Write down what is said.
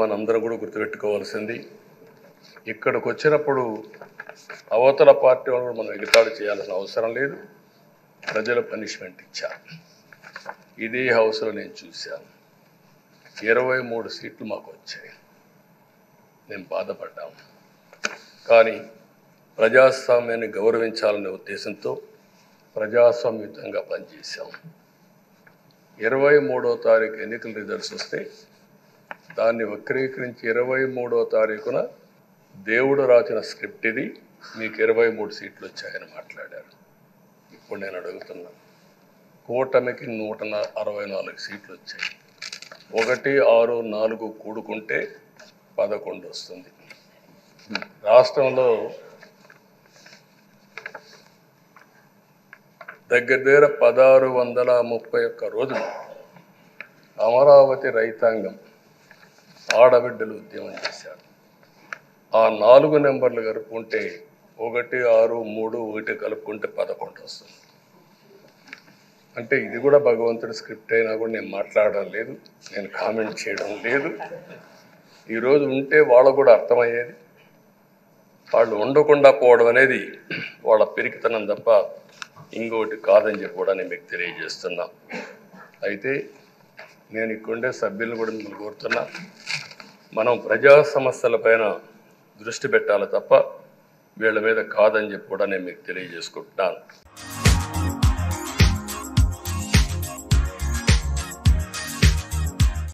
మనందరం కూడా గుర్తుపెట్టుకోవాల్సింది, ఇక్కడికి వచ్చినప్పుడు అవతల పార్టీ వాళ్ళు మనం ఎగతాళి చేయాల్సిన అవసరం లేదు. ప్రజలు పనిష్మెంట్ ఇచ్చారు. ఇదే హౌస్లో నేను చూశాను. 23 సీట్లు మాకు వచ్చాయి. నేను బాధపడ్డాము. కానీ ప్రజాస్వామ్యాన్ని గౌరవించాలనే ఉద్దేశంతో ప్రజాస్వామ్యుతంగా పనిచేశాం. 23వ తారీఖు ఎన్నికల రిజల్ట్స్ వస్తే దాన్ని వక్రీకరించి 23వ తారీఖున దేవుడు రాసిన స్క్రిప్ట్ ఇది, మీకు 23 సీట్లు వచ్చాయని మాట్లాడారు. ఇప్పుడు నేను అడుగుతున్నా, కూటమికి 164 సీట్లు వచ్చాయి. 1, 6, 4 కూడుకుంటే 11 వస్తుంది. రాష్ట్రంలో దగ్గర 1631 రోజులు అమరావతి రైతాంగం ఆడబిడ్డలు ఉద్యమం చేశారు. ఆ 4 నెంబర్లు కలుపుకుంటే 1, 6, 3, 1 కలుపుకుంటే 11 వస్తుంది. అంటే ఇది కూడా భగవంతుడి స్క్రిప్ట్ అయినా కూడా నేను మాట్లాడడం లేదు, నేను కామెంట్ చేయడం లేదు. ఈరోజు ఉంటే వాళ్ళకు కూడా అర్థమయ్యేది. వాళ్ళు ఉండకుండా పోవడం అనేది వాళ్ళ పిరికితనం తప్ప ఇంకోటి కాదని చెప్పి కూడా నేను మీకు తెలియజేస్తున్నా. అయితే నేను ఇక్కడుండే సభ్యులను కూడా మిమ్మల్ని కోరుతున్నా, మనం ప్రజా సమస్యలపైన దృష్టి పెట్టాలి తప్ప వీళ్ళ మీద కాదని చెప్పి కూడా నేను మీకు తెలియజేసుకుంటున్నాను.